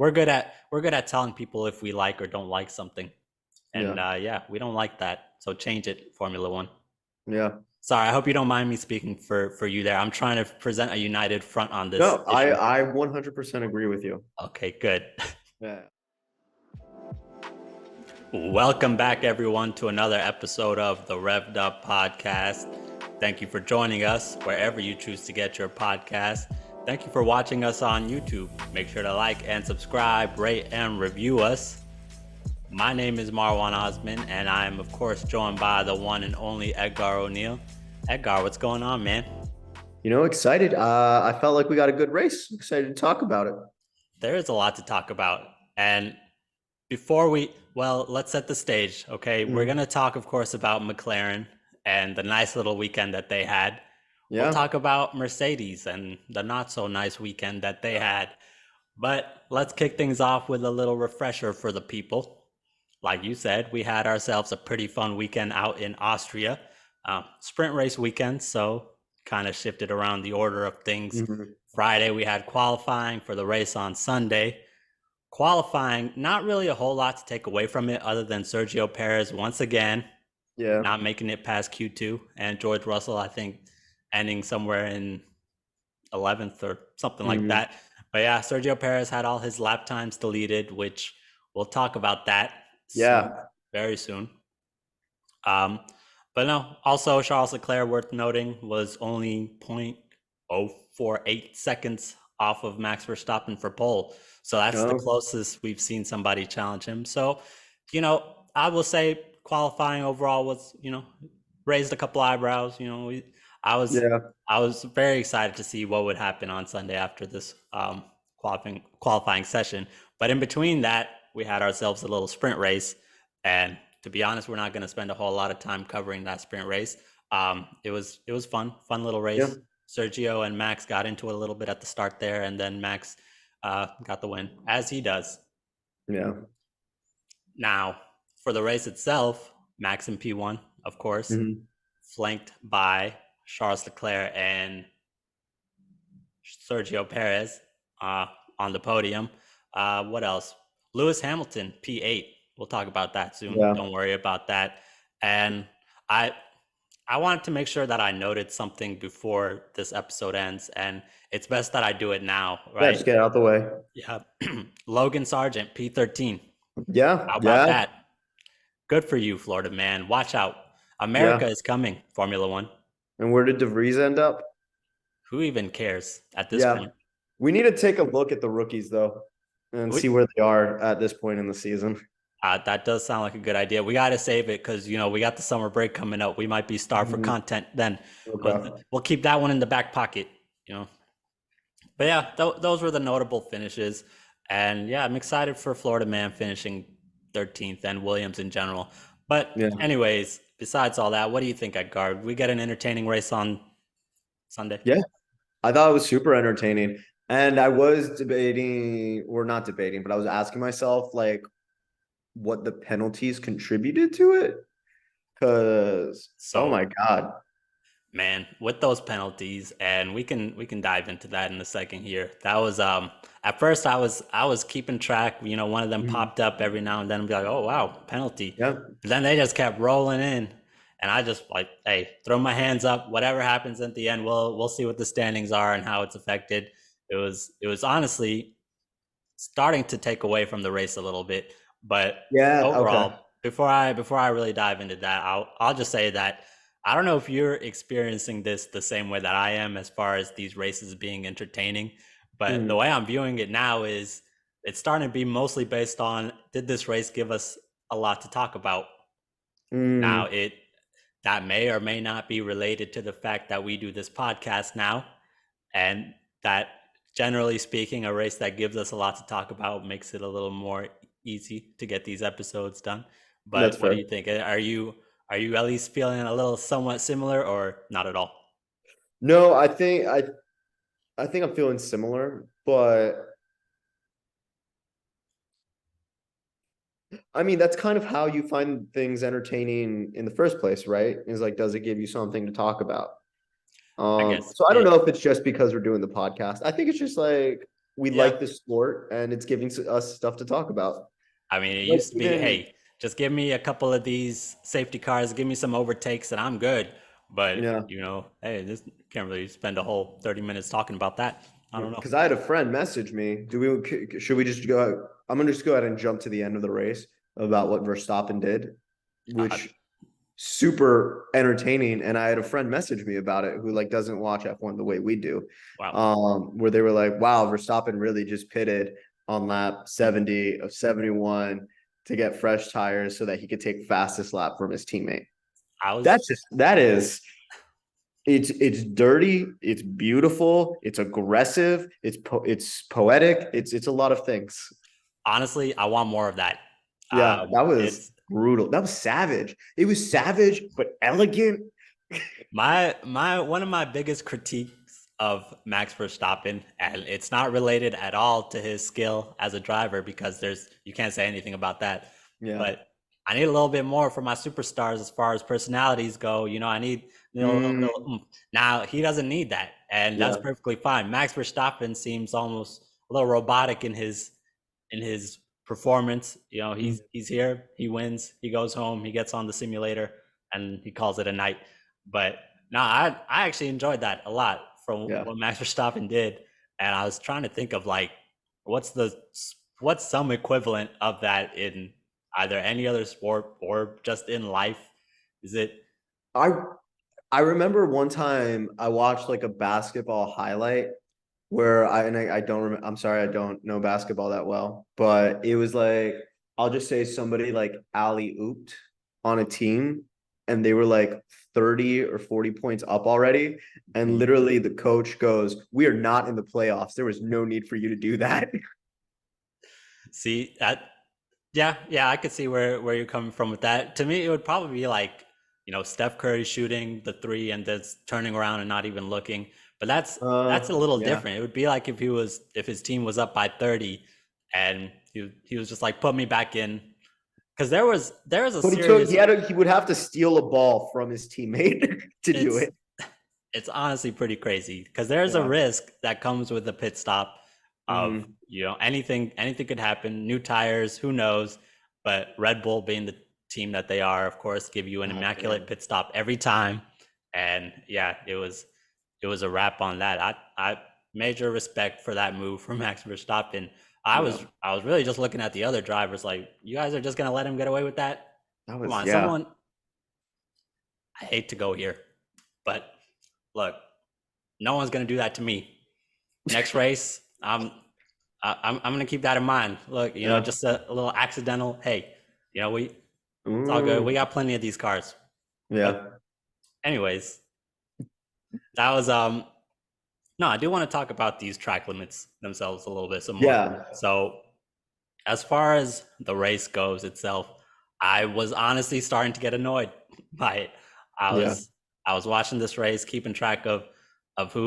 we're good at telling people if we like or don't like something. And Yeah. we don't like that. So change it, Formula One. Yeah. Sorry, I hope you don't mind me speaking for you there. I'm trying to present a united front on this No, issue. I 100% agree with you. Okay, good. Yeah. Welcome back, everyone, to another episode of the Revved Up podcast. Thank you for joining us wherever you choose to get your podcast. Thank you for watching us on YouTube. Make sure to like and subscribe, rate and review us. My name is Marwan Osman, and I am, of course, joined by the one and only Edgar O'Neill. Edgar, what's going on, man? Excited. I felt like we got a good race. Excited to talk about it. There is a lot to talk about. And let's set the stage, okay? We're going to talk, of course, about McLaren and the nice little weekend that they had. Yeah. We'll talk about Mercedes and the not so nice weekend that they had. But let's kick things off with a little refresher for the people. Like you said, we had ourselves a pretty fun weekend out in Austria. Sprint race weekend, so kind of shifted around the order of things. Friday, we had qualifying for the race on Sunday. Qualifying, not really a whole lot to take away from it other than Sergio Perez once again not making it past Q2, and George Russell, I think, ending somewhere in 11th or something like that. But yeah, Sergio Perez had all his lap times deleted, which we'll talk about that very soon. But no, also Charles Leclerc, worth noting, was only 0.048 seconds off of Max Verstappen for pole. So that's the closest we've seen somebody challenge him. So, I will say qualifying overall was, raised a couple eyebrows. I was very excited to see what would happen on Sunday after this qualifying session. But in between that, we had ourselves a little sprint race. And to be honest, we're not going to spend a whole lot of time covering that sprint race. It was fun little race. Yeah. Sergio and Max got into it a little bit at the start there, and then Max got the win, as he does. Yeah. Now, for the race itself, Max in P1, of course, flanked by Charles Leclerc and Sergio Perez on the podium. What else? Lewis Hamilton, P8. We'll talk about that soon. Yeah. Don't worry about that. And I wanted to make sure that I noted something before this episode ends, and it's best that I do it now, right? Yeah, just get it out the way. Yeah. Logan Sargent, P13. Yeah. How about that? Good for you, Florida man. Watch out. America is coming, Formula One. And where did De Vries end up? Who even cares at this point? We need to take a look at the rookies, though, and see where they are at this point in the season. That does sound like a good idea. We got to save it because, we got the summer break coming up. We might be starved for content then. Okay. We'll keep that one in the back pocket, But yeah, those were the notable finishes. And yeah, I'm excited for Florida man finishing 13th and Williams in general. But anyways, besides all that, what do you think, Edgar? We get an entertaining race on Sunday? Yeah, I thought it was super entertaining. And I was debating, or not debating, but I was asking myself, like, what the penalties contributed to it, because oh my god, man, with those penalties, and we can dive into that in a second here. That was at first I was keeping track, one of them popped up every now and then and be like, oh wow, penalty. But then they just kept rolling in, and I just like, hey, throw my hands up, whatever happens at the end, we'll see what the standings are and how it's affected. It was honestly starting to take away from the race a little bit. But overall, before I really dive into that, I'll just say that I don't know if you're experiencing this the same way that I am as far as these races being entertaining, but the way I'm viewing it now is it's starting to be mostly based on, did this race give us a lot to talk about? Now, that may or may not be related to the fact that we do this podcast now, and that generally speaking, a race that gives us a lot to talk about makes it a little more easy to get these episodes done. But what do you think? Are you at least feeling a little somewhat similar, or not at all? No, I think I'm feeling similar, but I mean, that's kind of how you find things entertaining in the first place, right? Is like, does it give you something to talk about? So I don't know if it's just because we're doing the podcast. I think it's just like We Yeah. like the sport, and it's giving us stuff to talk about. I mean, it But used to be, even hey, just give me a couple of these safety cars, give me some overtakes, and I'm good. But yeah, hey, this can't really spend a whole 30 minutes talking about that. I don't know. because I had a friend message me. Should we just go? I'm gonna just go ahead and jump to the end of the race about what Verstappen did, Uh, which super entertaining. And I had a friend message me about it who like doesn't watch F1 the way we do. wow. Where they were like, wow, Verstappen really just pitted on lap 70 of 71 to get fresh tires so that he could take fastest lap from his teammate. I was That is it's dirty, it's beautiful, it's aggressive, it's poetic, it's a lot of things. honestly, I want more of that. Yeah, that was It's brutal. That was savage. It was savage but elegant. my one of my biggest critiques of Max Verstappen, and it's not related at all to his skill as a driver because you can't say anything about that. Yeah. But I need a little bit more from my superstars as far as personalities go. I need little Mm, oomph. Now he doesn't need that, and that's yeah. perfectly fine. Max Verstappen seems almost a little robotic in his performance. Mm, He's here, he wins, he goes home, he gets on the simulator, and he calls it a night. But no, I actually enjoyed that a lot from yeah. what Max Verstappen did, and I was trying to think of like what's the what's some equivalent of that in either any other sport or just in life. Is it I I remember one time I watched like a basketball highlight where I don't remember. I'm sorry, I don't know basketball that well, but it was like I'll just say somebody like alley ooped on a team, and they were like 30 or 40 points up already, and literally the coach goes, "We are not in the playoffs. There was no need for you to do that." see that? Yeah, I could see where you're coming from with that. To me, it would probably be like, Steph Curry shooting the three and just turning around and not even looking. But that's a little Yeah. different. It would be like if his team was up by 30 and he was just like, put me back in. Because there was a But serious he would have to steal a ball from his teammate to do it's it. it's honestly pretty crazy because there's a Yeah. risk that comes with the pit stop of Mm, anything could happen, new tires, who knows. But Red Bull, being the team that they are, of course, give you an God immaculate damn. pit stop every time. And yeah, it was a wrap on that. I major respect for that move from Max Verstappen. i Yeah. was i was really just looking at the other drivers like, you guys are just gonna let him get away with that? That Come was on, yeah. someone. I hate to go here, but look, no one's gonna do that to me. Next race, I'm gonna keep that in mind. Look, Yeah. just a little accidental. Hey, it's all good. We Mm, got plenty of these cars. But yeah. anyways, that was no, I do want to talk about these track limits themselves a little bit some more. Yeah. So as far as the race goes itself, I was honestly starting to get annoyed by it. I Yeah. was I was watching this race, keeping track of who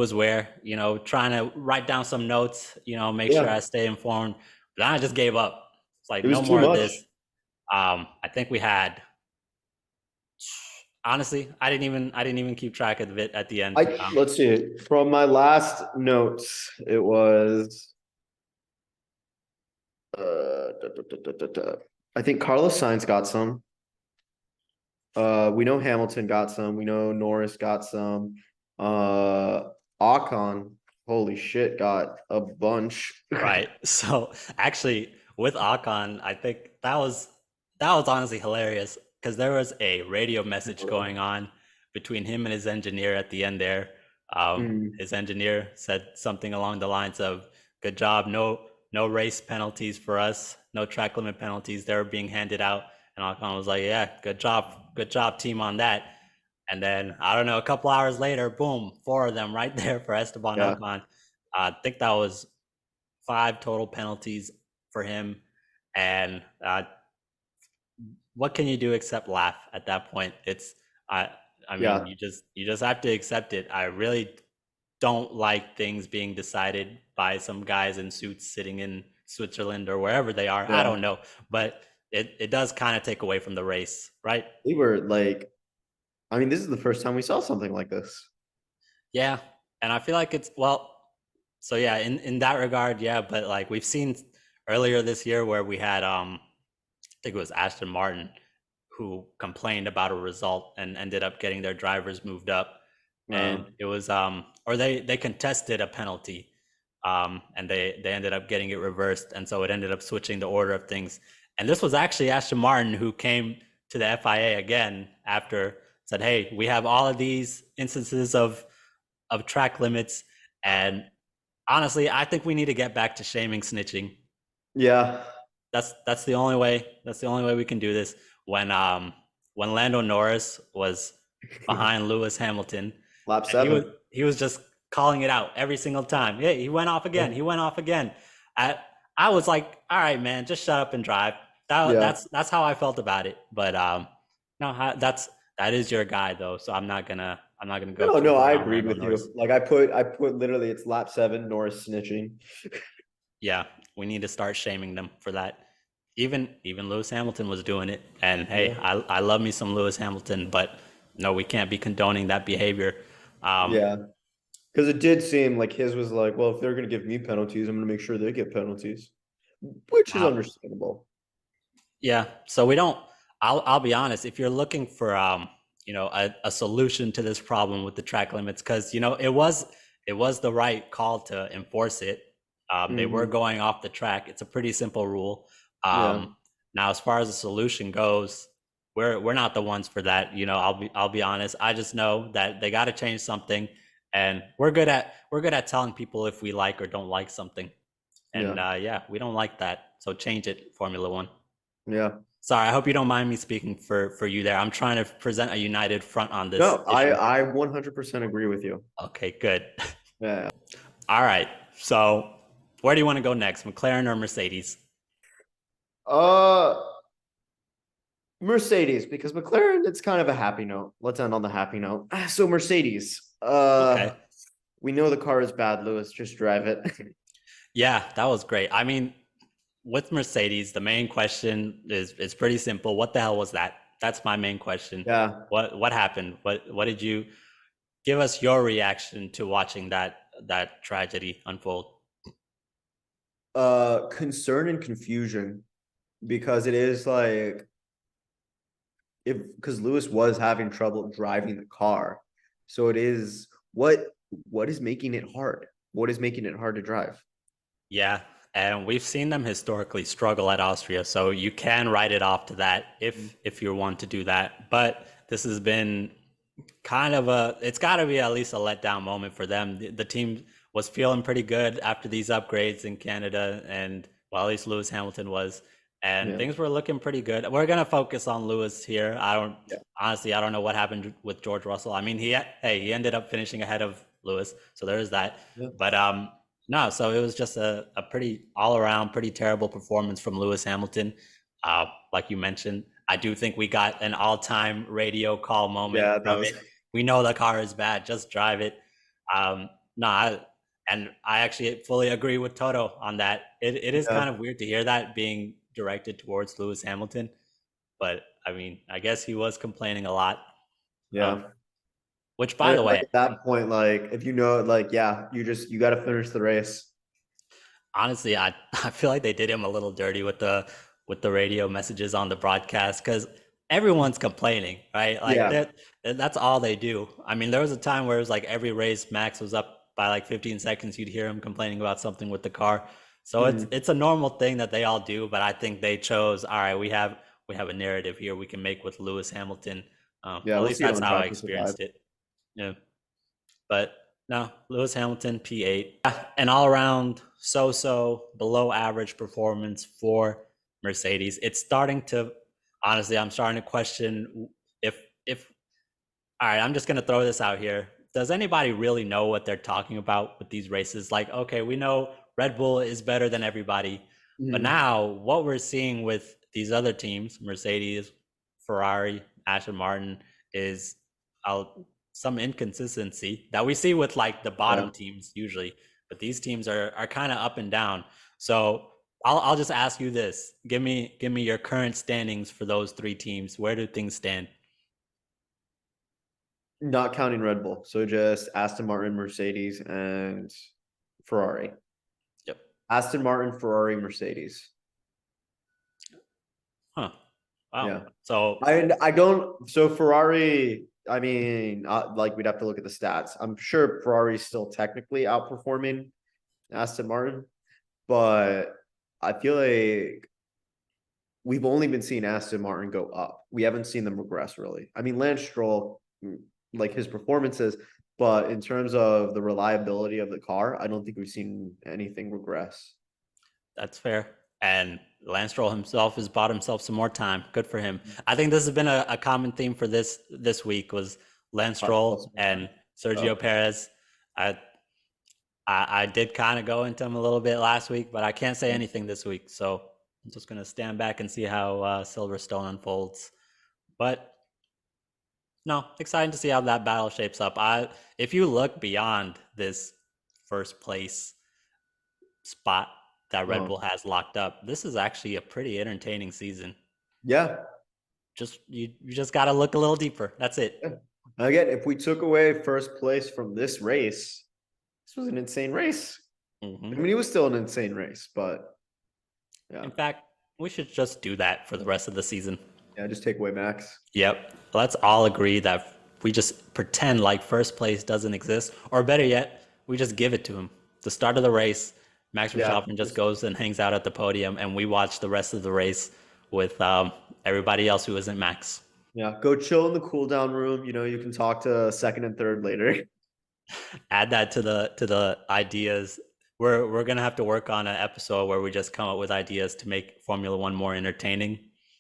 was where, trying to write down some notes, make sure I Yeah. stay informed. But then I just gave up. It's like It was no too more of much. this. I think we had honestly, I didn't even keep track of it at the end. Let's see. From my last notes, it was I think Carlos Sainz got some. We know Hamilton got some. We know Norris got some. Uh, Ocon, holy shit, got a bunch. Right. So actually, with Akon, I think that was honestly hilarious because there was a radio message going on between him and his engineer at the end there. Mm, His engineer said something along the lines of, "Good job, no race penalties for us, no track limit penalties. They were being handed out." And Akon was like, "Yeah, good job, team, on that." And then I don't know, a couple hours later, boom, four of them right there for Esteban yeah, Ocon. I think that was five total penalties for him. And what can you do except laugh at that point? I I mean, yeah, you just have to accept it. I really don't like things being decided by some guys in suits sitting in Switzerland or wherever they are. I yeah. don't know, but it does kind of take away from the race, right? We were like, I mean, this is the first time we saw something like this. Yeah, and I feel like it's well. So yeah, in that regard, yeah, but like we've seen earlier this year where we had I think it was Aston Martin who complained about a result and ended up getting their drivers moved up. And Uh, it was or they contested a penalty, and they ended up getting it reversed, and so it ended up switching the order of things. And this was actually Aston Martin who came to the FIA again after, said, "Hey, we have all of these instances of track limits, and honestly, I think we need to get back to shaming snitching. yeah. That's the only way. That's the only way we can do this." When Lando Norris was behind Lewis Hamilton, Lap and seven. he was just calling it out every single time. Yeah, he went off again. Yeah. He went off again. I I was like, all right, man, just shut up and drive. Yeah. That's how I felt about it. But no, that is your guy though, so I'm not gonna go No, too no, I hard on agreed Lando with Norris. you. Like I put literally it's lap seven, Norris snitching. Yeah, we need to start shaming them for that. Even Lewis Hamilton was doing it, and hey, Yeah. I love me some Lewis Hamilton, but no, we can't be condoning that behavior. Um, Yeah. Because it did seem like his was like, well, if they're gonna give me penalties, I'm gonna make sure they get penalties. Which is uh, understandable. yeah, so we don't. I'll be honest. If you're looking for a solution to this problem with the track limits, because it was the right call to enforce it. They were Hmm. going off the track. It's a pretty simple rule. Yeah. Now, as far as the solution goes, we're not the ones for that. I'll be honest. I just know that they got to change something, and we're good at telling people if we like or don't like something. And Yeah. yeah, we don't like that. So change it, Formula One. Yeah. Sorry, I hope you don't mind me speaking for you there. I'm trying to present a united front on this No, issue. I 100% agree with you. Okay, good. Yeah. All right. So, where do you want to go next, McLaren or Mercedes? Uh Mercedes, because McLaren, it's kind of a happy note. Let's end on the happy note. So Mercedes, Okay. we know the car is bad, Lewis. Just drive it. Yeah, that was great. I mean, with Mercedes, the main question is pretty simple. What the hell was that? That's my main question. Yeah. What happened? What did you give us your reaction to watching that tragedy unfold? Concern and confusion because it is like if because Lewis was having trouble driving the car. So it is what is making it hard? What is making it hard to drive? Yeah, and we've seen them historically struggle at Austria, so you can write it off to that if you're one to do that. But this has been kind of it's got to be at least a letdown moment for them. The team was feeling pretty good after these upgrades in Canada, and well, at least Lewis Hamilton was, and Yeah. things were looking pretty good. We're gonna focus on Lewis here. I don't Yeah. honestly, I don't know what happened with George Russell. I mean, he ended up finishing ahead of Lewis, so there is that. Yeah. But no, so it was just a pretty all around pretty terrible performance from Lewis Hamilton. Like you mentioned, I do think we got an all time radio call moment Yeah, that from was it. We know the car is bad, just drive it. No, and I actually fully agree with Toto on that. It is yeah. kind of weird to hear that being directed towards Lewis Hamilton, but I mean, I guess he was complaining a lot. Um, Yeah. which, And by the it's like way, at that point, like if you know, like, yeah, you gotta finish the race. honestly, I feel like they did him a little dirty with the radio messages on the broadcast because everyone's complaining, right? Like Yeah. that's all they do. I mean, there was a time where it was like every race Max was up by like 15 seconds, you'd hear him complaining about something with the car. So Mhm. it's a normal thing that they all do, but I think they chose, all right, we have a narrative here we can make with Lewis Hamilton. Yeah, At we'll least see it that's on how I Drive to Survive. experienced it. Yeah. But no, Lewis Hamilton, P8. An all around so below average performance for Mercedes. It's starting to, honestly, I'm starting to question if, all right, I'm just going to throw this out here. Does anybody really know what they're talking about with these races? Like, okay, we know Red Bull is better than everybody, but Mhm. now what we're seeing with these other teams, Mercedes, Ferrari, Aston Martin, is uh, some inconsistency that we see with like the bottom Yeah. teams usually, but these teams are kind of up and down. So I'll just ask you this: give me your current standings for those three teams. Where do things stand? Not counting Red Bull. So just Aston Martin, Mercedes, and Ferrari. Yep. Aston Martin, Ferrari, Mercedes. Huh. Wow. Yeah. So I don't. So Ferrari. I mean, like we'd have to look at the stats. I'm sure Ferrari's still technically outperforming Aston Martin, but I feel like we've only been seeing Aston Martin go up. We haven't seen them regress really. I mean, Lance Stroll, like his performances, but in terms of the reliability of the car, I don't think we've seen anything regress. that's fair. And Lance Stroll himself has bought himself some more time. Good for him. I think this has been a common theme for this week was Lance Stroll and Sergio Perez. I I did kind of go into him a little bit last week, but I can't say anything this week. So I'm just gonna stand back and see how Silverstone unfolds. But no, exciting to see how that battle shapes up. If you look beyond this first place spot that Red Bull has locked up, this is actually a pretty entertaining season. Yeah. Just you just got to look a little deeper. That's it. Yeah. Again, if we took away first place from this race, this was an insane race. Mm-hmm. I mean, it was still an insane race, but yeah. In fact, we should just do that for the rest of the season. Yeah, just take away Max. Yep. Let's all agree that we just pretend like first place doesn't exist, or better yet, we just give it to him. The start of the race, Max Verstappen just goes and hangs out at the podium, and we watch the rest of the race with everybody else who isn't Max. Yeah, go chill in the cool down room. You know, you can talk to second and third later. Add that to the ideas. We're gonna have to work on an episode where we just come up with ideas to make Formula One more entertaining.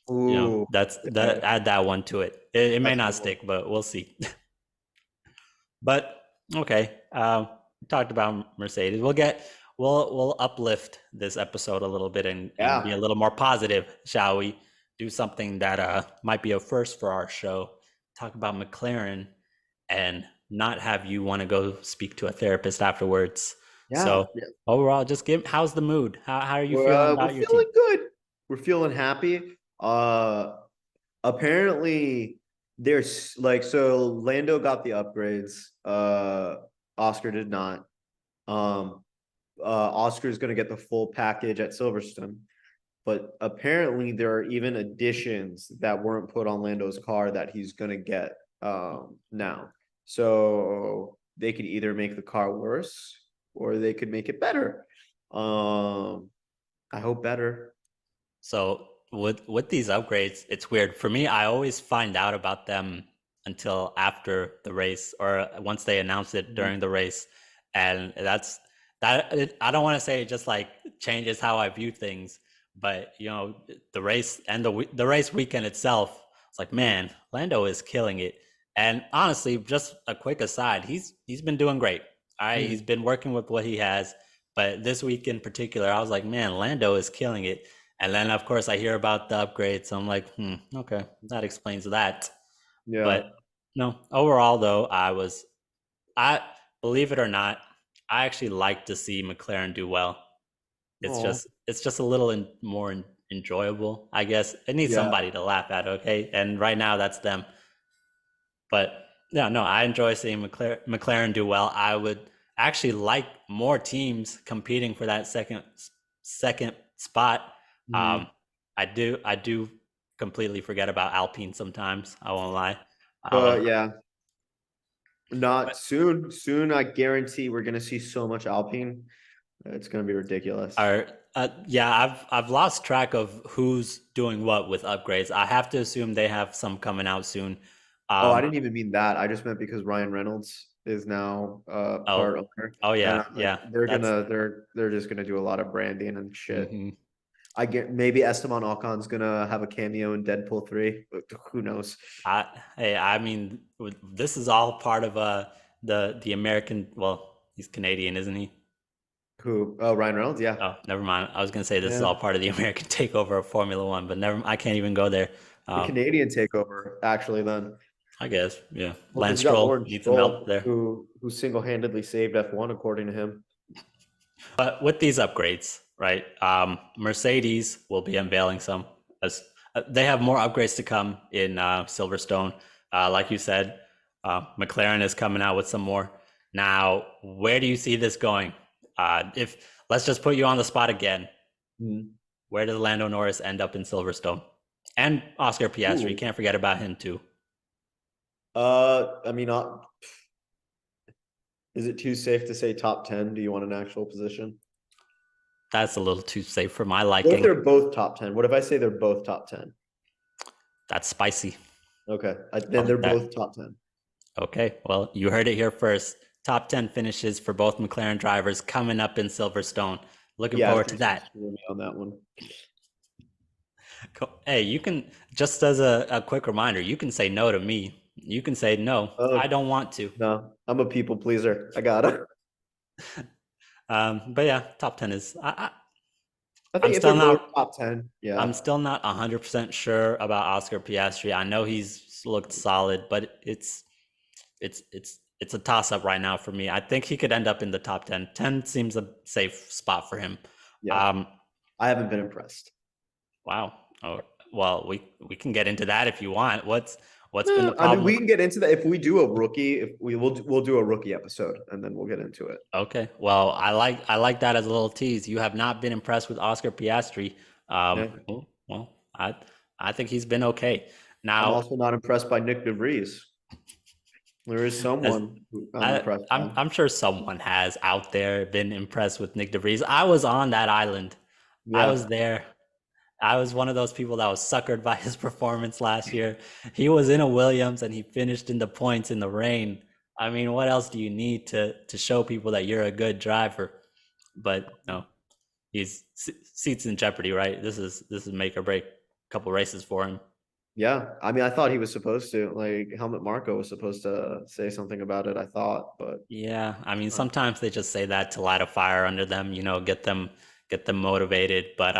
Ooh, you know, add that one to it. It may not stick, but we'll see. But okay, we talked about Mercedes. We'll uplift this episode a little bit and be a little more positive, shall we? Do something that might be a first for our show. Talk about McLaren and not have you want to go speak to a therapist afterwards. Yeah. So overall, just how's the mood? How are you feeling about your team? We're feeling good. We're feeling happy. Apparently there's so Lando got the upgrades. Oscar did not. Oscar is going to get the full package at Silverstone, but apparently there are even additions that weren't put on Lando's car that he's going to get now. So they could either make the car worse or they could make it better. I hope better. So with these upgrades, it's weird for me. I always find out about them until after the race or once they announce it during the race, and I don't want to say it just like changes how I view things, but you know, the race and the race weekend itself, it's like, man, Lando is killing it. And honestly, just a quick aside, he's been doing great. All right, he's been working with what he has, but this week in particular, I was like, man, Lando is killing it. And then, of course, I hear about the upgrades. So I'm like, okay, that explains that. Yeah. But no, overall, though, I believe it or not, I actually like to see McLaren do well. It's just a little more enjoyable, I guess. It needs somebody to laugh at, okay? And right now, that's them. But yeah, no, I enjoy seeing McLaren do well. I would actually like more teams competing for that second spot. I do completely forget about Alpine sometimes. I won't lie. Not soon. Soon, I guarantee we're gonna see so much Alpine. It's gonna be ridiculous. I've lost track of who's doing what with upgrades. I have to assume they have some coming out soon. I didn't even mean that. I just meant because Ryan Reynolds is now part owner. Oh yeah, They're just gonna do a lot of branding and shit. I get maybe Esteban Ocon's gonna have a cameo in Deadpool 3. Who knows? I mean, this is all part of the American. Well, he's Canadian, isn't he? Who? Oh, Ryan Reynolds. Yeah. Oh, never mind. I was gonna say this is all part of the American takeover of Formula One, but I can't even go there. The Canadian takeover, actually. Then I guess, yeah. Lance Stroll needs some help there. Who single-handedly saved F1, according to him. But with these upgrades, right? Mercedes will be unveiling some. They have more upgrades to come in Silverstone. Like you said, McLaren is coming out with some more. Now, where do you see this going? If let's just put you on the spot again, Mhm. where does Lando Norris end up in Silverstone? And Oscar Piastri, Ooh. can't forget about him too. I mean, is it too safe to say top 10? Do you want an actual position? That's a little too safe for my What if liking. they're both top 10? What if I say they're both top 10? That's spicy. Okay. I Then they're like that. both top 10. Okay, well, you heard it here first. Top 10 finishes for both McLaren drivers coming up in Silverstone. Looking Yeah, forward to there's no that. screw me on that one. Hey, you can, just as a quick reminder, you can say no to me. You can say, no, I Oh, don't want to. no, I'm a people pleaser. I got it. But yeah, top 10 is, I I'm think if still they're both not, top 10, I'm yeah. still not 100% sure about Oscar Piastri. I know he's looked solid, but it's a toss up right now for me. I think he could end up in the top 10. 10 seems a safe spot for him. Yeah. Um, I haven't been impressed. wow. Oh, well, we can get into that if you want. What's been the No, I mean problem we with? can get into that if we do a rookie, if we'll do a rookie episode and then we'll get into it. Okay, well, I like that as a little tease. You have not been impressed with Oscar Piastri. Yeah. Well, I think he's been okay. I'm Now, also not impressed by Nick DeVries. There is as someone who I'm I, impressed by. I'm sure someone has out there been impressed with Nick DeVries. I was on that island. I Yeah. was there. I was one of those people that was suckered by his performance last year. He was in a Williams and he finished in the points in the rain. I mean, what else do you need to show people that you're a good driver? But no, he's seats in jeopardy, right? This is make or break. Couple races for him. Yeah. I mean, I thought he was supposed to. Like Helmut Marko was supposed to say something about it, I thought, but Yeah, I mean, uh, sometimes they just say that to light a fire under them, get them motivated. But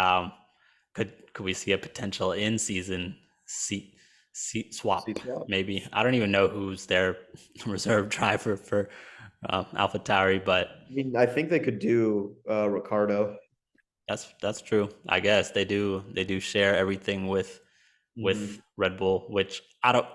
could we see a potential in season seat swap? seat swap. Maybe I don't even know who's their reserve driver for AlphaTauri, but I mean, I think they could do Ricardo. that's true. I guess they do share everything with Mhm. Red Bull, which I don't.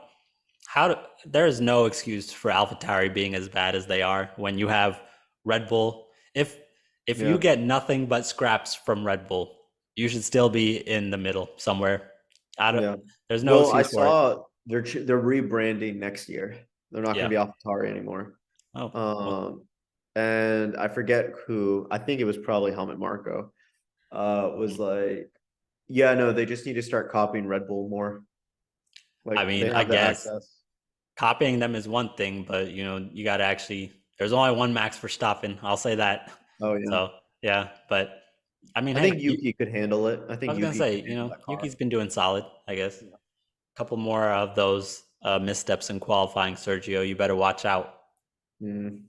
How do, there is no excuse for AlphaTauri being as bad as they are when you have Red Bull. If you Yeah. get nothing but scraps from Red Bull, you should still be in the middle somewhere. I don't. Yeah. There's no Well, I excuse for it. saw they're rebranding next year. They're not going Yeah. to be AlphaTauri anymore. Oh well. Um, and I forget who. I think it was probably Helmut Marko. Was like, yeah, no, they just need to start copying Red Bull more. I Like mean, they I have the guess access. copying them is one thing, but you got to actually. There's only one Max Verstappen. I'll say that. Oh yeah. So yeah, but I mean, I think hey, Yuki could handle it. I I think was gonna Yuki say, can handle that car. Yuki's been doing solid, I guess. Yeah. Couple more of those missteps in qualifying, Sergio. You better watch out. Mm,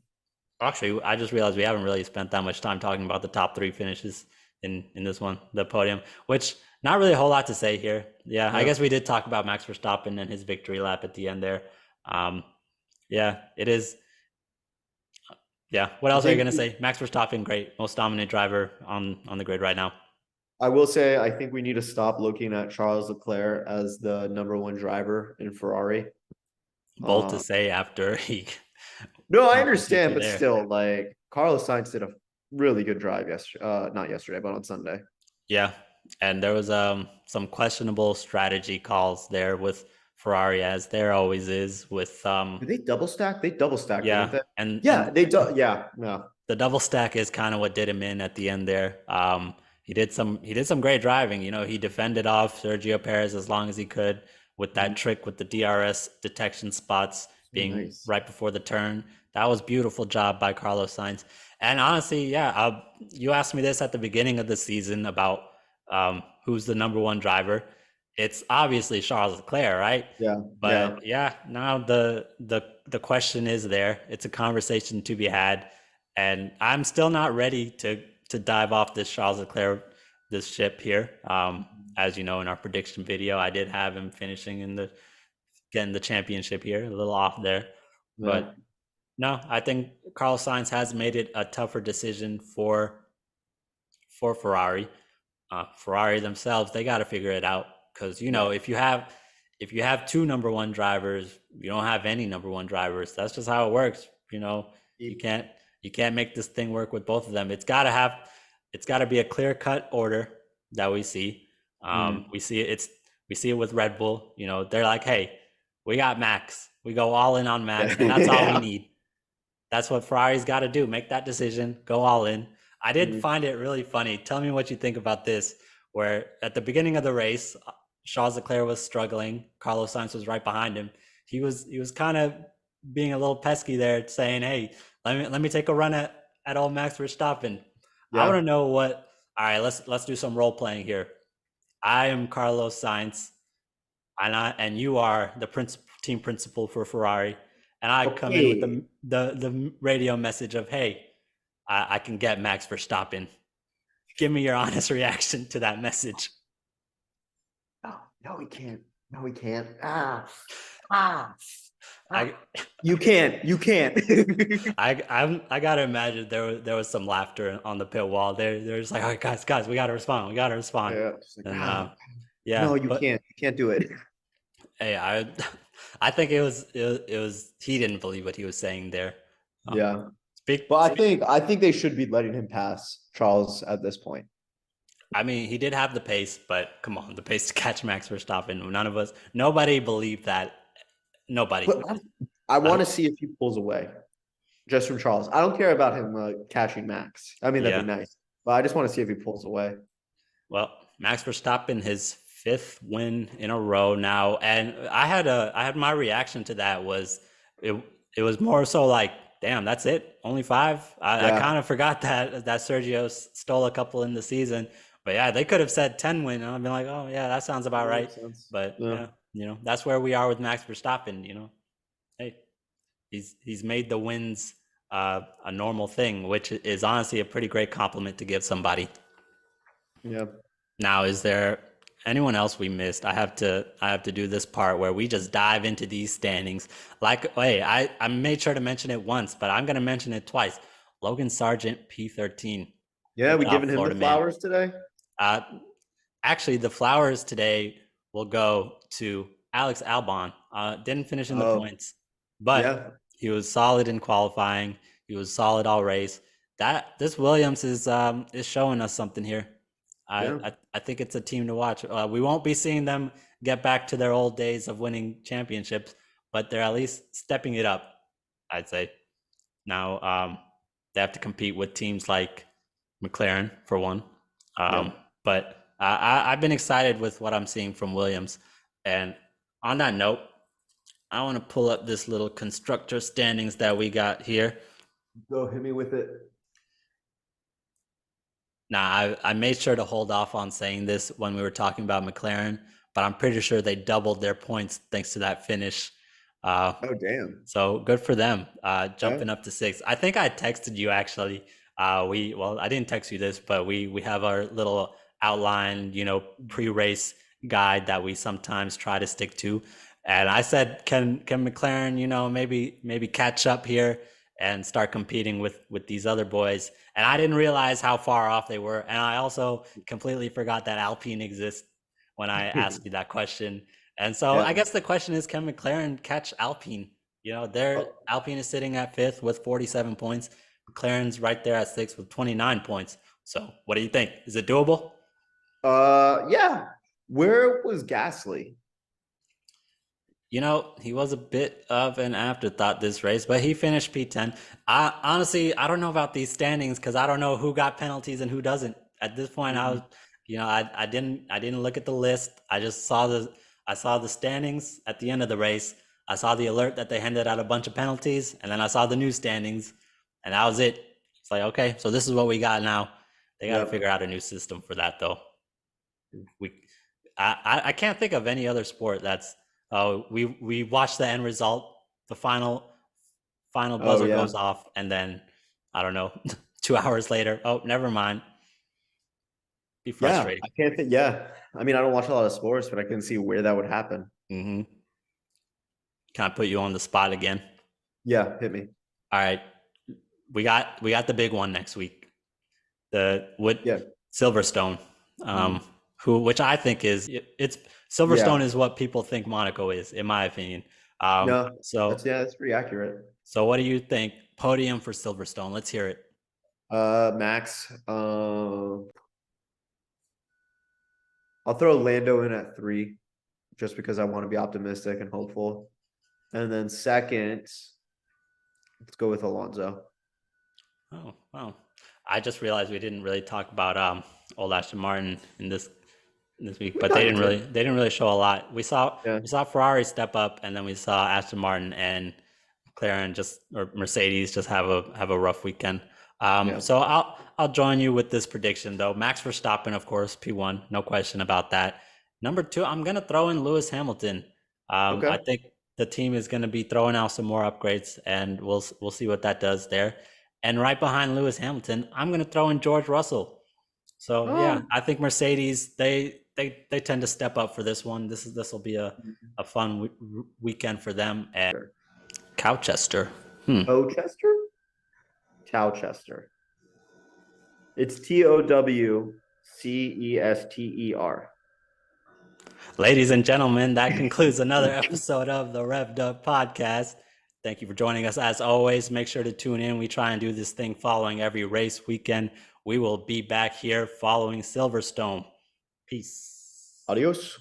Actually, I just realized we haven't really spent that much time talking about the top three finishes in this one, the podium, which not really a whole lot to say here. Yeah, I yeah. guess we did talk about Max Verstappen and his victory lap at the end there. Um, yeah, it is. Yeah, what I else are you think gonna say? Max Verstappen, great, most dominant driver on the grid right now. I will say I think we need to stop looking at Charles Leclerc as the number one driver in Ferrari. Bold to Uh, say after he no, I won the understand, P2 but there. still, like Carlos Sainz did a really good drive yesterday. Not yesterday, but on Sunday. Yeah, and there was some questionable strategy calls there with Ferrari, as there always is with Did they double stack? They double stacked, didn't yeah, they? and Yeah, they do. Yeah, no. the double stack is kind of what did him in at the end there. He did some great driving. He defended off Sergio Perez as long as he could with that Mhm. trick with the DRS detection spots So being nice. right before the turn. That was beautiful job by Carlos Sainz. And honestly, yeah, you asked me this at the beginning of the season about who's the number one driver. It's obviously Charles Leclerc, right? Yeah, yeah. But yeah, now the question is there. It's a conversation to be had, and I'm still not ready to dive off this Charles Leclerc this ship here. As you know, in our prediction video, I did have him finishing in the getting the championship here, a little off there, Yeah. but no, I think Carlos Sainz has made it a tougher decision for Ferrari. Ferrari themselves, they got to figure it out because Yeah. if you have two number one drivers, you don't have any number one drivers. That's just how it works. You It- can't. You can't make this thing work with both of them. It's got to be a clear cut order that we see. Mm. We see it with Red Bull. You know, they're like, hey, we got Max. We go all in on Max, Yeah. and that's all we Yeah. need. That's what Ferrari's got to do. Make that decision. Go all in. I did Mm. find it really funny. Tell me what you think about this. Where at the beginning of the race, Charles Leclerc was struggling. Carlos Sainz was right behind him. He was kind of being a little pesky there, saying, "Hey, let me take a run at old Max Verstappen." I want to Yeah. know what. All right, let's do some role playing here. I am Carlos Sainz, and you are the team principal for Ferrari, and I come in with Okay. the radio message of, "Hey, I can get Max Verstappen." Give me your honest reaction to that message. Oh, no, we can't. No, we can't. Ah. I You can't. You can't. I gotta imagine there was some laughter on the pit wall. They're just like, "All right, guys, we gotta respond. We gotta respond." Yeah. Just like, And no, yeah, you but can't. You can't do it. hey, I think it was he didn't believe what he was saying there. Yeah. Speak, But speak. I think they should be letting him pass Charles at this point. I mean, he did have the pace, but come on, the pace to catch Max Verstappen. Nobody believed that. Nobody. But I Uh, want to see if he pulls away just from Charles. I don't care about him catching Max. I mean, that'd yeah. be nice. But I just want to see if he pulls away. Well, Max Verstappen, his fifth win in a row now, and I had my reaction to that was it it was more so like, damn, that's it, only five. I Yeah. kind of forgot that Sergio stole a couple in the season, but yeah, they could have said 10 win, and I've been like, oh yeah, that sounds about That right. makes sense. But Yeah. yeah, that's where we are with Max Verstappen. Hey, he's made the wins a normal thing, which is honestly a pretty great compliment to give somebody. Yeah. Now, is there anyone else we missed? I have to do this part where we just dive into these standings. Like, hey, I made sure to mention it once, but I'm gonna mention it twice. Logan Sargent, P13. Yeah. Good We job, giving him the Florida man. flowers today. Uh, Actually, the flowers today will go to Alex Albon. Didn't finish in the Oh, points, but yeah. he was solid in qualifying. He was solid all race. That this Williams is showing us something here. Yeah. I think it's a team to watch. We won't be seeing them get back to their old days of winning championships, but they're at least stepping it up, I'd say. Now they have to compete with teams like McLaren for one. Yeah. But I've been excited with what I'm seeing from Williams. And on that note, I want to pull up this little constructor standings that we got here. Go hit me with it. Now, I made sure to hold off on saying this when we were talking about McLaren, but I'm pretty sure they doubled their points thanks to that finish. Uh, Oh, damn. so good for them, Yeah. jumping up to six. I think I texted you actually. I didn't text you this, but we have our little outline, pre-race guide that we sometimes try to stick to. And I said, can McLaren, maybe catch up here and start competing with these other boys? And I didn't realize how far off they were. And I also completely forgot that Alpine exists when I asked you that question. And so I Yeah. guess the question is, can McLaren catch Alpine? Their Oh, Alpine is sitting at fifth with 47 points. McLaren's right there at sixth with 29 points. So what do you think? Is it doable? yeah. Where was Gasly? He was a bit of an afterthought this race, but he finished P10. I don't know about these standings because I don't know who got penalties and who doesn't. At this point, I was, Mhm. I didn't look at the list. I saw the standings at the end of the race. I saw the alert that they handed out a bunch of penalties, and then I saw the new standings, and that was it. It's like, okay, so this is what we got now. They got to Yep. figure out a new system for that, though. We I can't think of any other sport that's we watch the end result, the final Oh, buzzer yeah. goes off, and then I don't know, 2 hours later, oh, never mind. Be Yeah. frustrating. I can't think. Yeah. I mean, I don't watch a lot of sports, but I can see where that would happen. Hmm. Can I put you on the spot again? Yeah. Hit me. All right, we got the big one next week. The what Yeah. Silverstone, Mhm. which I think it's Yeah. Silverstone is what people think Monaco is, in my opinion. No, So that's pretty accurate. So what do you think? podium for Silverstone. Let's hear it. Max. I'll throw Lando in at 3, just because I want to be optimistic and hopeful. And then second, let's go with Alonso. Oh, wow. I just realized we didn't really talk about old Aston Martin in this week, but they didn't really show a lot. We saw Ferrari step up, and then we saw Aston Martin and McLaren or Mercedes just have a rough weekend. So I'll join you with this prediction though. Max Verstappen, of course, P1, no question about that. Number 2, I'm gonna throw in Lewis Hamilton. I think the team is gonna be throwing out some more upgrades, and we'll see what that does there. And right behind Lewis Hamilton, I'm gonna throw in George Russell. So yeah, I think Mercedes they tend to step up for this one. This will be a fun weekend for them. And Cowchester. Cowchester? Cowchester. It's Towcester. Ladies and gentlemen, that concludes another episode of the Revved Up podcast. Thank you for joining us. As always, make sure to tune in. We try and do this thing following every race weekend. We will be back here following Silverstone. Peace. Adios.